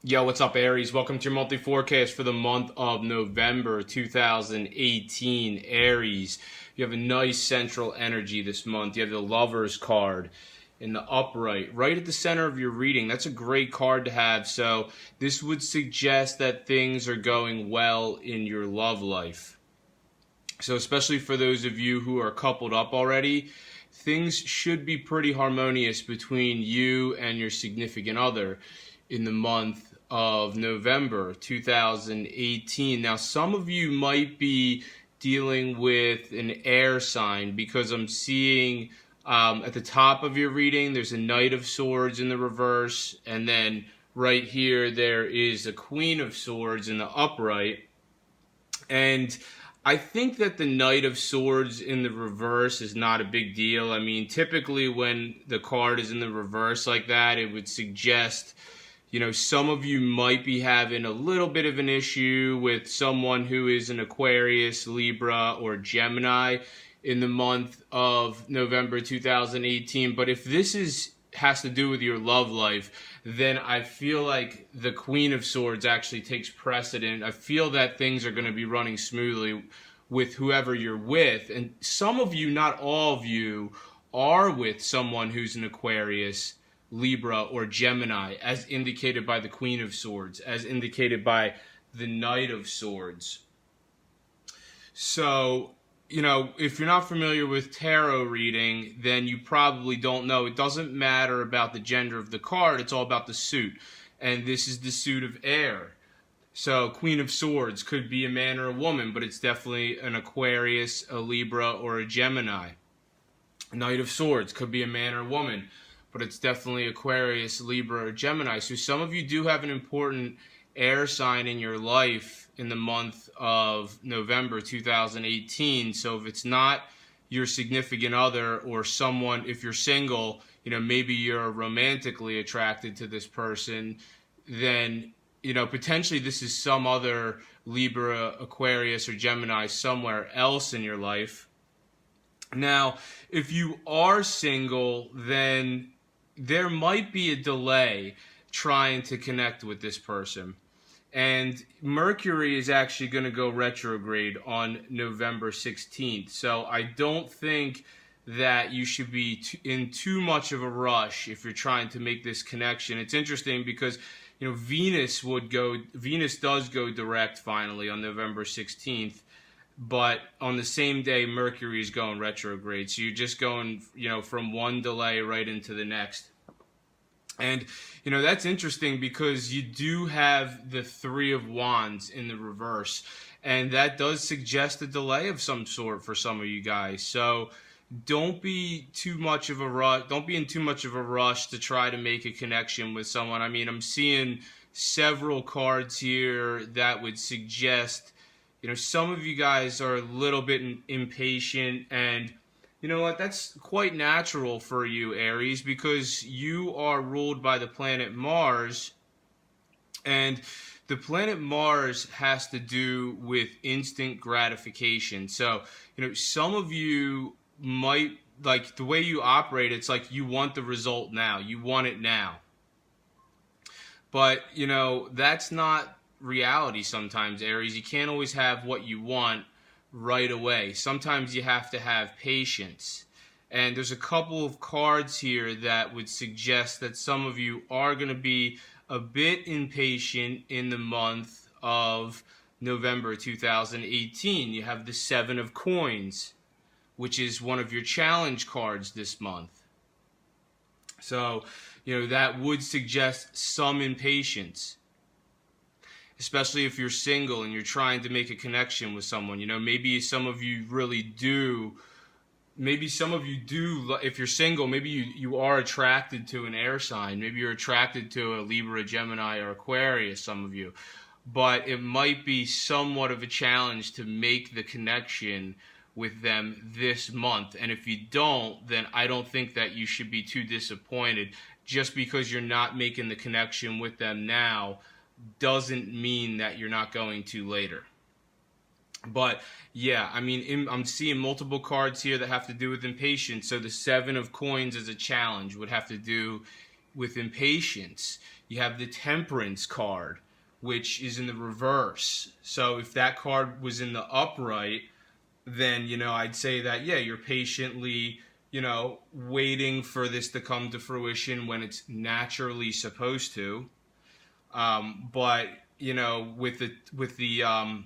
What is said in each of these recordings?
Yo, what's up, Aries? Welcome to your monthly forecast for the month of November 2018. Aries, you have a nice central energy this month. You have the Lover's card in the upright, right at the center of your reading. That's a great card to have. So this would suggest that things are going well in your love life. So especially for those of you who are coupled up already, things should be pretty harmonious between you and your significant other in the month of November 2018. Now, some of you might be dealing with an air sign because I'm seeing at the top of your reading, there's a Knight of Swords in the reverse, and then right here, there is a Queen of Swords in the upright. And I think that the Knight of Swords in the reverse is not a big deal. I mean, typically when the card is in the reverse like that, it would suggest, some of you might be having a little bit of an issue with someone who is an Aquarius, Libra, or Gemini in the month of November 2018. But if this has to do with your love life, then I feel like the Queen of Swords actually takes precedent. I feel that things are going to be running smoothly with whoever you're with. And some of you, not all of you, are with someone who's an Aquarius, Libra, or Gemini, as indicated by the Queen of Swords, as indicated by the Knight of Swords. So, if you're not familiar with tarot reading, then you probably don't know. It doesn't matter about the gender of the card. It's all about the suit. And this is the suit of air. So Queen of Swords could be a man or a woman, but it's definitely an Aquarius, a Libra, or a Gemini. Knight of Swords could be a man or a woman, but it's definitely Aquarius, Libra, or Gemini. So some of you do have an important air sign in your life in the month of November 2018. So if it's not your significant other or someone, if you're single, maybe you're romantically attracted to this person, then, potentially this is some other Libra, Aquarius, or Gemini somewhere else in your life. Now, if you are single, then there might be a delay trying to connect with this person. And Mercury is actually going to go retrograde on November 16th. So I don't think that you should be in too much of a rush if you're trying to make this connection. It's interesting because, Venus does go direct finally on November 16th. But on the same day, Mercury is going retrograde. So you're just going, from one delay right into the next. And, that's interesting because you do have the Three of Wands in the reverse. And that does suggest a delay of some sort for some of you guys. So don't be too much of a rush. Don't be in too much of a rush to try to make a connection with someone. I mean, I'm seeing several cards here that would suggest, some of you guys are a little bit impatient, and you know what? That's quite natural for you, Aries, because you are ruled by the planet Mars, and the planet Mars has to do with instant gratification. So, some of you might, like the way you operate, it's like you want the result now. You want it now. But, that's not reality sometimes, Aries. You can't always have what you want right away. Sometimes you have to have patience. And there's a couple of cards here that would suggest that some of you are going to be a bit impatient in the month of November 2018. You have the Seven of Coins, which is one of your challenge cards this month. So, that would suggest some impatience, especially if you're single and you're trying to make a connection with someone. Maybe some of you really do. Maybe some of you do. If you're single, maybe you are attracted to an air sign. Maybe you're attracted to a Libra, Gemini, or Aquarius, some of you. But it might be somewhat of a challenge to make the connection with them this month. And if you don't, then I don't think that you should be too disappointed. Just because you're not making the connection with them now doesn't mean that you're not going to later. But yeah, I mean, I'm seeing multiple cards here that have to do with impatience. So the Seven of Coins as a challenge would have to do with impatience. You have the Temperance card, which is in the reverse. So if that card was in the upright, then, I'd say that, yeah, you're patiently, waiting for this to come to fruition when it's naturally supposed to. But, with the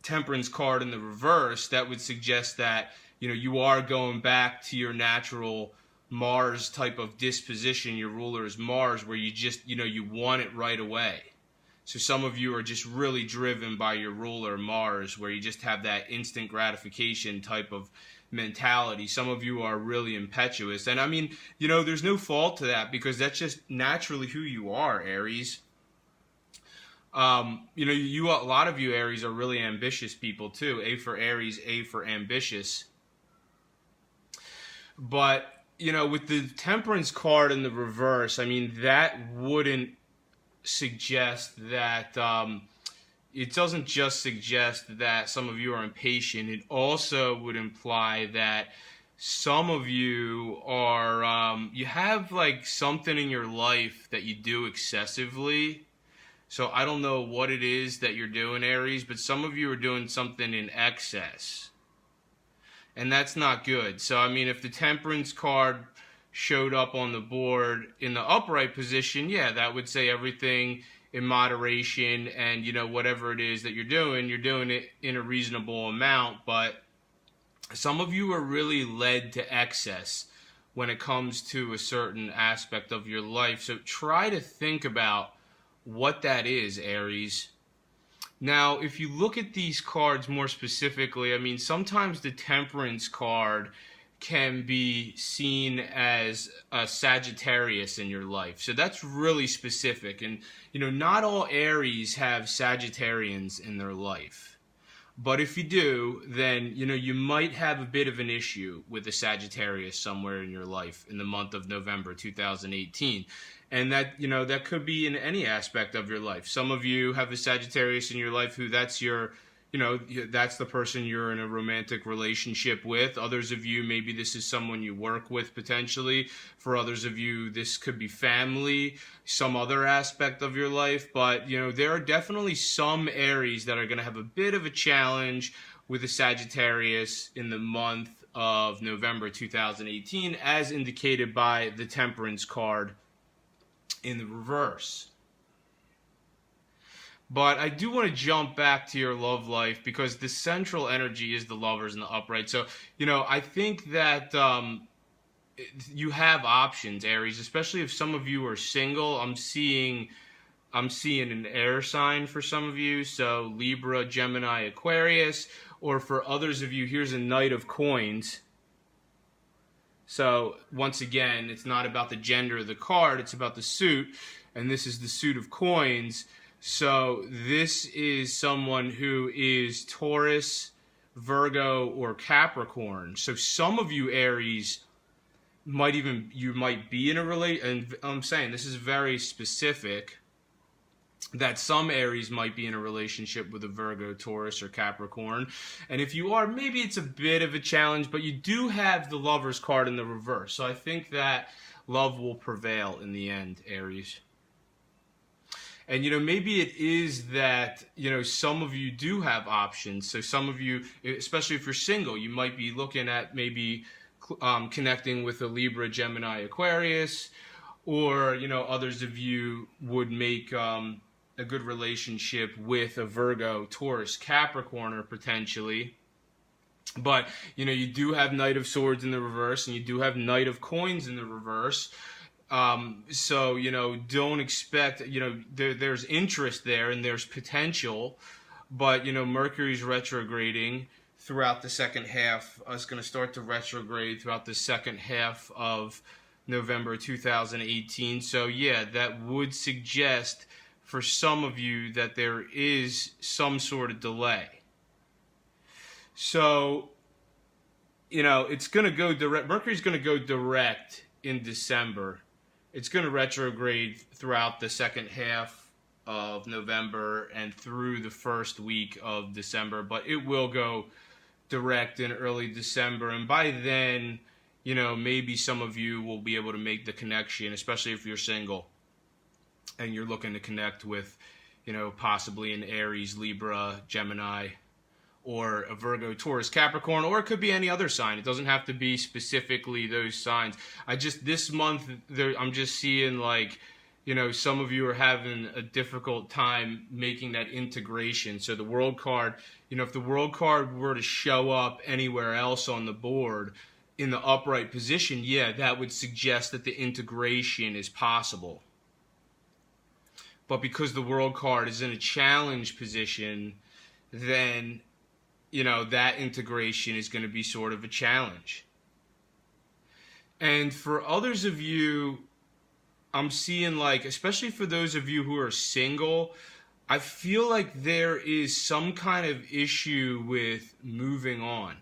Temperance card in the reverse, that would suggest that, you are going back to your natural Mars type of disposition. Your ruler is Mars, where you just, you want it right away. So some of you are just really driven by your ruler Mars, where you just have that instant gratification type of mentality. Some of you are really impetuous. And I mean, there's no fault to that, because that's just naturally who you are, Aries. A lot of you Aries are really ambitious people too. A for Aries, A for ambitious. But, with the Temperance card in the reverse, I mean, that wouldn't suggest that, it doesn't just suggest that some of you are impatient. It also would imply that some of you are, you have like something in your life that you do excessively. So I don't know what it is that you're doing, Aries, but some of you are doing something in excess. And that's not good. So, I mean, if the Temperance card showed up on the board in the upright position, yeah, that would say everything in moderation, and, whatever it is that you're doing it in a reasonable amount. But some of you are really led to excess when it comes to a certain aspect of your life. So try to think about what that is, Aries. Now, if you look at these cards more specifically, I mean, sometimes the Temperance card can be seen as a Sagittarius in your life. So that's really specific. And, not all Aries have Sagittarians in their life. But if you do, then, you might have a bit of an issue with a Sagittarius somewhere in your life in the month of November 2018. And that, that could be in any aspect of your life. Some of you have a Sagittarius in your life who that's your, that's the person you're in a romantic relationship with. Others of you, maybe this is someone you work with potentially. For others of you, this could be family, some other aspect of your life. But, there are definitely some Aries that are going to have a bit of a challenge with a Sagittarius in the month of November 2018, as indicated by the Temperance card in the reverse. But I do want to jump back to your love life, because the central energy is the Lovers in the upright. So, I think that you have options, Aries, especially if some of you are single. I'm seeing an air sign for some of you, so Libra, Gemini, Aquarius. Or for others of you, here's a Knight of Coins. So, once again, it's not about the gender of the card, it's about the suit, and this is the suit of coins. So, this is someone who is Taurus, Virgo, or Capricorn. So, some of you Aries might be in a relationship, and I'm saying this is very specific, that some Aries might be in a relationship with a Virgo, Taurus, or Capricorn. And if you are, maybe it's a bit of a challenge, but you do have the Lovers card in the reverse. So I think that love will prevail in the end, Aries. And, maybe it is that, some of you do have options. So some of you, especially if you're single, you might be looking at maybe connecting with a Libra, Gemini, Aquarius. Or, others of you would make a good relationship with a Virgo, Taurus, Capricorn, or potentially. But, you do have Knight of Swords in the reverse, and you do have Knight of Coins in the reverse. So, don't expect, there's interest there and there's potential, but, Mercury's retrograding throughout the second half. It's going to start to retrograde throughout the second half of November 2018. So, yeah, that would suggest for some of you that there is some sort of delay. So, it's going to go direct. Mercury's going to go direct in December. It's going to retrograde throughout the second half of November and through the first week of December, but it will go direct in early December. And by then, maybe some of you will be able to make the connection, especially if you're single. and you're looking to connect with, possibly an Aries, Libra, Gemini, or a Virgo, Taurus, Capricorn, or it could be any other sign. It doesn't have to be specifically those signs. This month, I'm just seeing some of you are having a difficult time making that integration. So the world card, if the world card were to show up anywhere else on the board in the upright position, yeah, that would suggest that the integration is possible. But because the world card is in a challenge position, then that integration is going to be sort of a challenge. And for others of you, I'm seeing especially for those of you who are single, I feel like there is some kind of issue with moving on.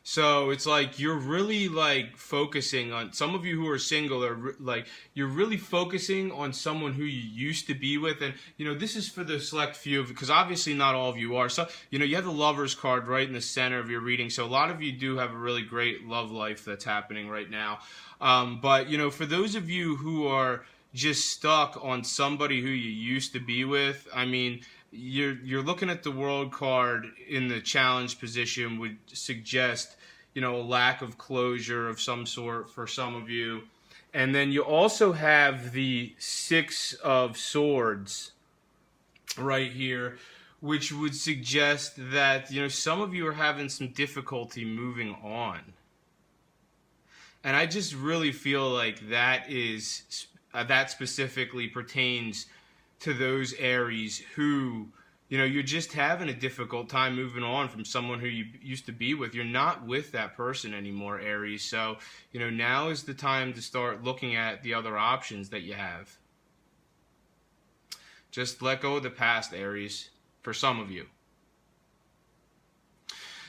So it's you're really focusing on, some of you who are single are you're really focusing on someone who you used to be with. And, this is for the select few, because obviously not all of you are. So, you have the Lovers card right in the center of your reading. So a lot of you do have a really great love life that's happening right now. But, for those of you who are just stuck on somebody who you used to be with, I mean, you're looking at the world card in the challenge position would suggest, a lack of closure of some sort for some of you. And then you also have the Six of Swords right here, which would suggest that, some of you are having some difficulty moving on. And I just really feel like that specifically pertains to those Aries who, you're just having a difficult time moving on from someone who you used to be with. You're not with that person anymore, Aries. So, now is the time to start looking at the other options that you have. Just let go of the past, Aries, for some of you.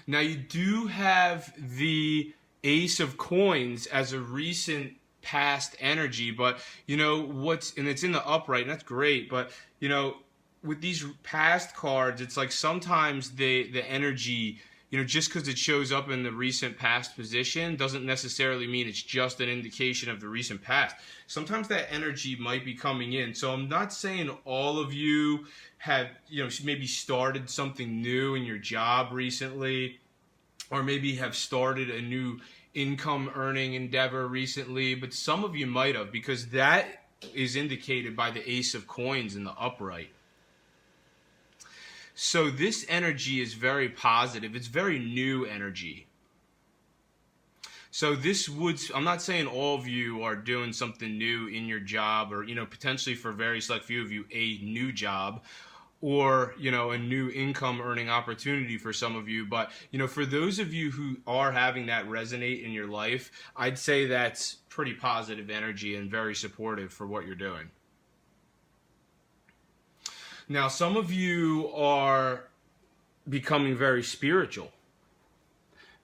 Now, you do have the Ace of Coins as a recent past energy, but and it's in the upright, and that's great, but with these past cards, it's sometimes the energy, just because it shows up in the recent past position doesn't necessarily mean it's just an indication of the recent past. Sometimes that energy might be coming in. So I'm not saying all of you have maybe started something new in your job recently, or maybe have started a new income earning endeavor recently, but some of you might have, because that is indicated by the Ace of Coins in the upright. So this energy is very positive. It's very new energy. So I'm not saying all of you are doing something new in your job, or, potentially for very select few of you, a new job, or, a new income earning opportunity for some of you. But, for those of you who are having that resonate in your life, I'd say that's pretty positive energy and very supportive for what you're doing. Now, some of you are becoming very spiritual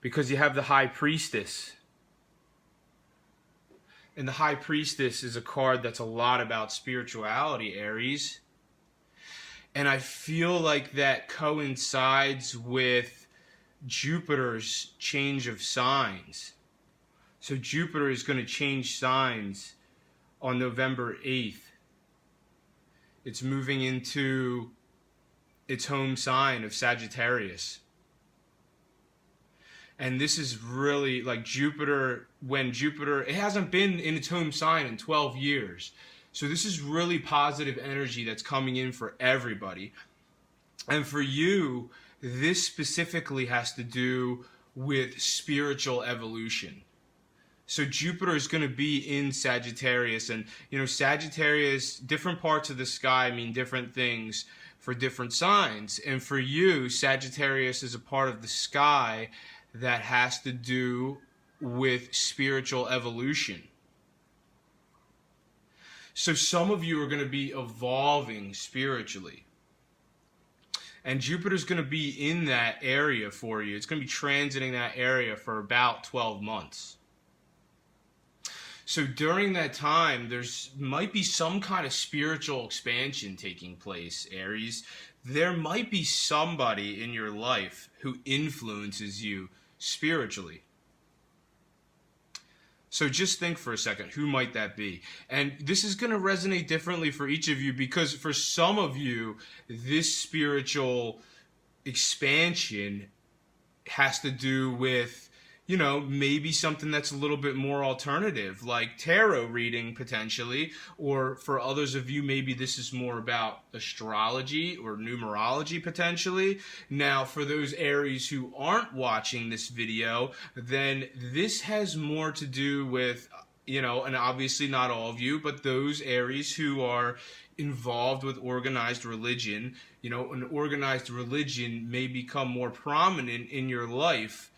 because you have the High Priestess. And the High Priestess is a card that's a lot about spirituality, Aries. And I feel like that coincides with Jupiter's change of signs. So Jupiter is going to change signs on November 8th. It's moving into its home sign of Sagittarius. And this is really Jupiter, it hasn't been in its home sign in 12 years. So this is really positive energy that's coming in for everybody. And for you, this specifically has to do with spiritual evolution. So Jupiter is going to be in Sagittarius, and Sagittarius, different parts of the sky mean different things for different signs. And for you, Sagittarius is a part of the sky that has to do with spiritual evolution. So some of you are going to be evolving spiritually. And Jupiter's going to be in that area for you. It's going to be transiting that area for about 12 months. So during that time, might be some kind of spiritual expansion taking place, Aries. There might be somebody in your life who influences you spiritually. So just think for a second, who might that be? And this is going to resonate differently for each of you, because for some of you, this spiritual expansion has to do with, you know, maybe something that's a little bit more alternative, like tarot reading potentially, or for others of you, maybe this is more about astrology or numerology potentially. Now, for those Aries who aren't watching this video, then this has more to do with, you know, and obviously not all of you, but those Aries who are involved with organized religion. You know, an organized religion may become more prominent in your life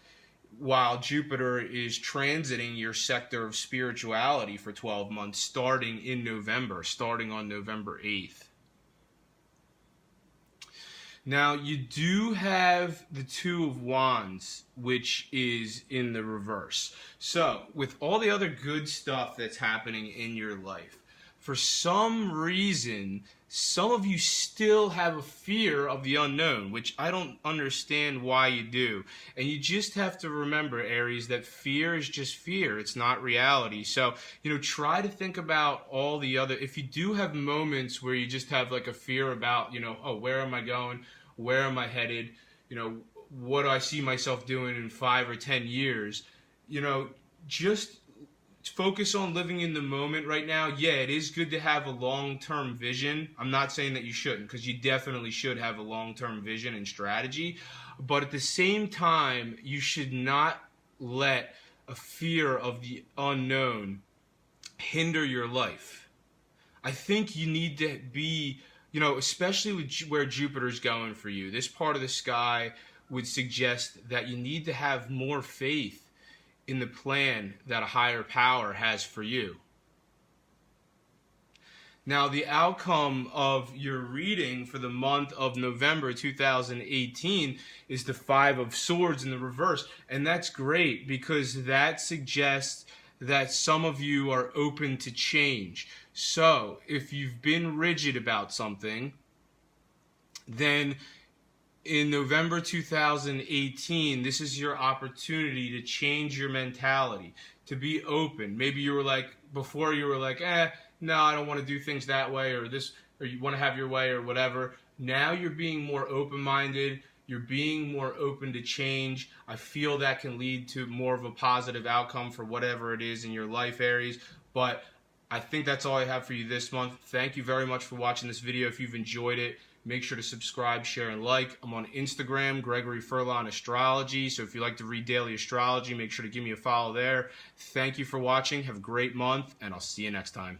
while Jupiter is transiting your sector of spirituality for 12 months, starting in November, starting on November 8th. Now, you do have the Two of Wands, which is in the reverse. So, with all the other good stuff that's happening in your life, for some reason, some of you still have a fear of the unknown, which I don't understand why you do. And you just have to remember, Aries, that fear is just fear. It's not reality. So, you know, try to think about all the other, if you do have moments where you just have like a fear about, you know, oh, where am I going? Where am I headed? You know, what do I see myself doing in 5 or 10 years? You know, just focus on living in the moment right now. Yeah, it is good to have a long-term vision. I'm not saying that you shouldn't, because you definitely should have a long-term vision and strategy. But at the same time, you should not let a fear of the unknown hinder your life. I think you need to be, you know, especially with where Jupiter's going for you, this part of the sky would suggest that you need to have more faith in the plan that a higher power has for you. Now, the outcome of your reading for the month of November 2018 is the Five of Swords in the reverse. And that's great, because that suggests that some of you are open to change. So, if you've been rigid about something, then in November 2018, this is your opportunity to change your mentality, to be open. Maybe you were like, before you were like, no, I don't want to do things that way, or this, or you want to have your way, or whatever. Now you're being more open-minded. You're being more open to change. I feel that can lead to more of a positive outcome for whatever it is in your life, Aries. But I think that's all I have for you this month. Thank you very much for watching this video. If you've enjoyed it, make sure to subscribe, share, and like. I'm on Instagram, Gregory Furlan Astrology. So if you like to read daily astrology, make sure to give me a follow there. Thank you for watching. Have a great month, and I'll see you next time.